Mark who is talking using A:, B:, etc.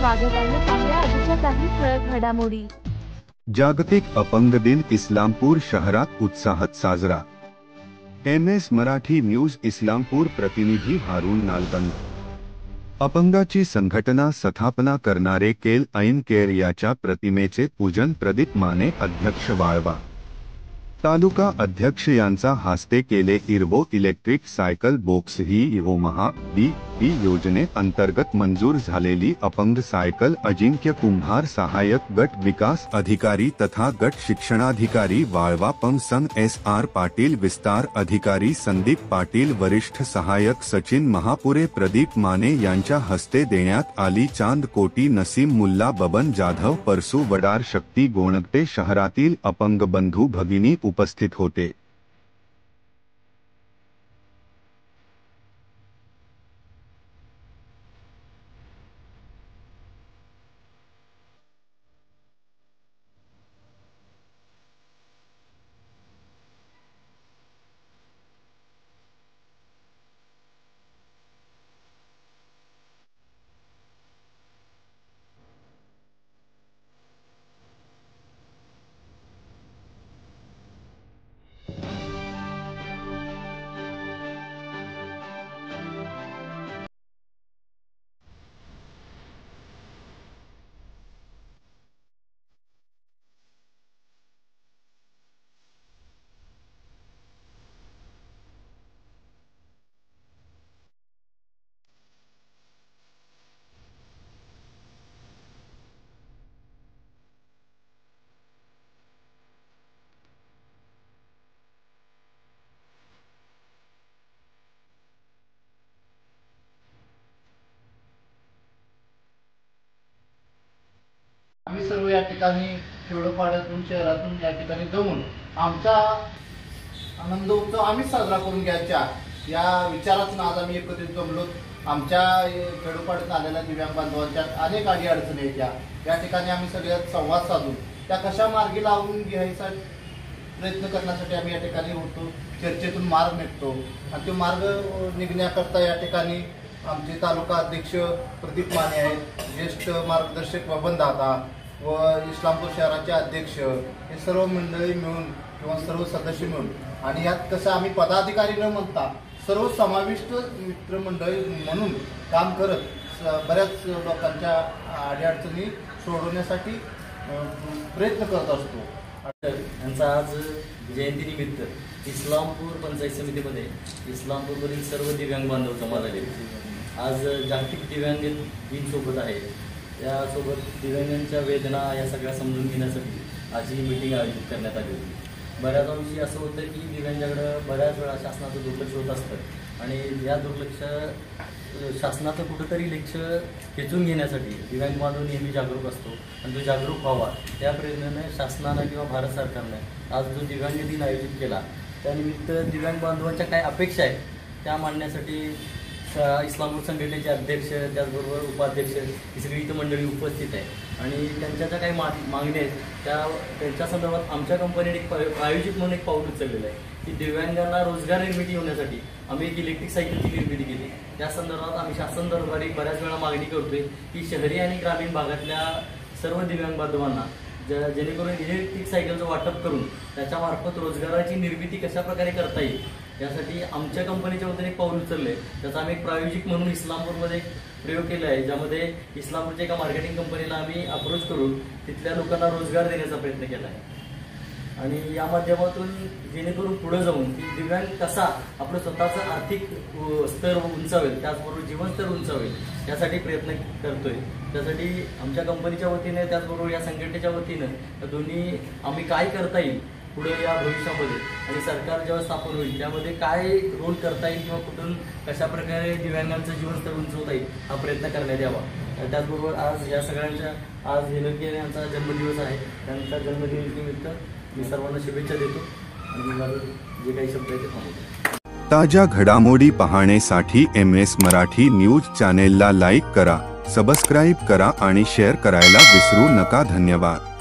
A: स्वागत आहे। पाहूया आजच्या काही ठळक घडामोडी।
B: जागतिक अपंग दिन इस्लामपूर शहरात उत्साहात साजरा। MS मराठी न्यूज इस्लामपूर प्रतिनिधी हारून नालतंग। अपंगाची संघटना स्थापना करणारे केल ऐन केअर याच्या प्रतिमेचे पूजन प्रदीप माने अध्यक्ष वाळवा तालुका अध्यक्ष यांचा हस्ते केले। इर्बो इलेक्ट्रिक सायकल बॉक्स ही ओमहा BP योजने अंतर्गत मंजूर झालेली अपंग सायकल अजिंक्य कुंभार सहाय्यक गट विकास अधिकारी तथा गट शिक्षणाधिकारी वाळवा पंसन SR पाटील विस्तार अधिकारी संदीप पाटील वरिष्ठ सहाय्यक सचिन महापुरे प्रदीप माने यांच्या हस्ते देण्यात आली। चांद कोटी नसीम मुल्ला बबन जाधव परसू वडार शक्ती गोणगटे शहरातील अपंग बंधू भगिनी उपस्थित होते।
C: आम्ही सर्व या ठिकाणी खेडोपाड्यातून शहरातून या ठिकाणी जमून आमचा आनंद उत्सव आम्ही साजरा करून घ्यायचा या विचारातून आज आम्ही एकत्रित जमलो। आमच्या खेडोपाड्यात आलेल्या दिव्यांग बांधवांच्या अनेक अडचणी आहेत या ठिकाणी आम्ही सगळ्यात संवाद साधून त्या कशा मार्गी लावून घ्यायचा प्रयत्न करण्यासाठी आम्ही या ठिकाणी होतो। चर्चेतून मार्ग निघतो आणि तो मार्ग निघण्याकरता या ठिकाणी आमचे तालुका अध्यक्ष प्रदीप माने आहेत, ज्येष्ठ मार्गदर्शक बबन दादा व इस्लामपूर शहराचे अध्यक्ष हे सर्व मंडळी मिळून किंवा सर्व सदस्य मिळून आणि यात कसं आम्ही पदाधिकारी न म्हणता सर्व समाविष्ट मित्रमंडळी म्हणून काम करत बऱ्याच लोकांच्या अडीअडचणी सोडवण्यासाठी प्रयत्न करत असतो।
D: यांचा आज जयंतीनिमित्त इस्लामपूर पंचायत समितीमध्ये इस्लामपूरवरील सर्व दिव्यांग बांधव जमा झाले। आज जागतिक दिव्यांग दिन सोबत आहे, त्यासोबत दिव्यांगांच्या वेदना या सगळ्या समजून घेण्यासाठी आज ही मीटिंग आयोजित करण्यात आली होती। बऱ्याच अंशी असं होतं की दिव्यांगाकडं बऱ्याच वेळा शासनाचं दुर्लक्ष होत असतं आणि या दुर्लक्ष शासनाचं कुठंतरी लक्ष खेचून घेण्यासाठी दिव्यांग बांधव नेहमी जागरूक असतो आणि तो जागरूक व्हावा त्या प्रेरणेने शासनानं किंवा भारत सरकारनं आज जो दिव्यांग दिन आयोजित केला त्यानिमित्त दिव्यांग बांधवांच्या काय अपेक्षा आहेत त्या मांडण्यासाठी इस्लामपूर संघटनेचे अध्यक्ष त्याचबरोबर उपाध्यक्ष ही सगळी इथं मंडळी उपस्थित आहे आणि त्यांच्या ज्या काही मागण्या आहेत त्यांच्या संदर्भात आमच्या कंपनीने एक आयोजित म्हणून एक पाऊल उचललेलं आहे की दिव्यांगांना रोजगार निर्मिती होण्यासाठी आम्ही एक इलेक्ट्रिक सायकलची निर्मिती केली। त्या संदर्भात आम्ही शासन दरबारी बऱ्याच वेळा मागणी करतोय की शहरी आणि ग्रामीण भागातल्या सर्व दिव्यांग बांधवांना जेणेकरून इलेक्ट्रिक सायकलचं वाटप करून त्याच्यामार्फत रोजगाराची निर्मिती कशा प्रकारे करता येईल यासाठी आमच्या कंपनीच्या वतीने एक पाऊल उचलले। त्याचा आम्ही एक प्रायोजिक म्हणून इस्लामपूरमध्ये एक प्रयोग केला आहे, ज्यामध्ये इस्लामपूरच्या एका मार्केटिंग कंपनीला आम्ही अप्रोच करून तिथल्या लोकांना रोजगार देण्याचा प्रयत्न केला आहे आणि या माध्यमातून जेणेकरून पुढे जाऊन दिव्यांग कसा आपलं स्वतःचं आर्थिक स्तर उंचावेल त्याचबरोबर जीवनस्तर उंचावेल यासाठी प्रयत्न करतोय। त्यासाठी आमच्या कंपनीच्या वतीने त्याचबरोबर या संघटनेच्या वतीनं दोन्ही आम्ही काय करता येईल पुढे या भविष्यामध्ये आणि सरकार जेव्हा स्थापन होईल त्यामध्ये काय रोल करता येईल किंवा कुठून कशा प्रकारे दिव्यांगांचं जीवनस्तर उंचवता येईल हा प्रयत्न करण्यात यावा। त्याचबरोबर आज या सगळ्यांच्या आज हेनके यांचा जन्मदिवस आहे, त्यांच्या जन्मदिवसानिमित्त मी सर्वांना शुभेच्छा देतो आणि माझं जे काही शब्द आहे ते थांबवतो।
B: ताज्या घडामोडी पाहण्यासाठी MS मराठी न्यूज चॅनेलला लाईक करा, सबस्क्राईब करा आणि शेअर करायला विसरू नका। धन्यवाद।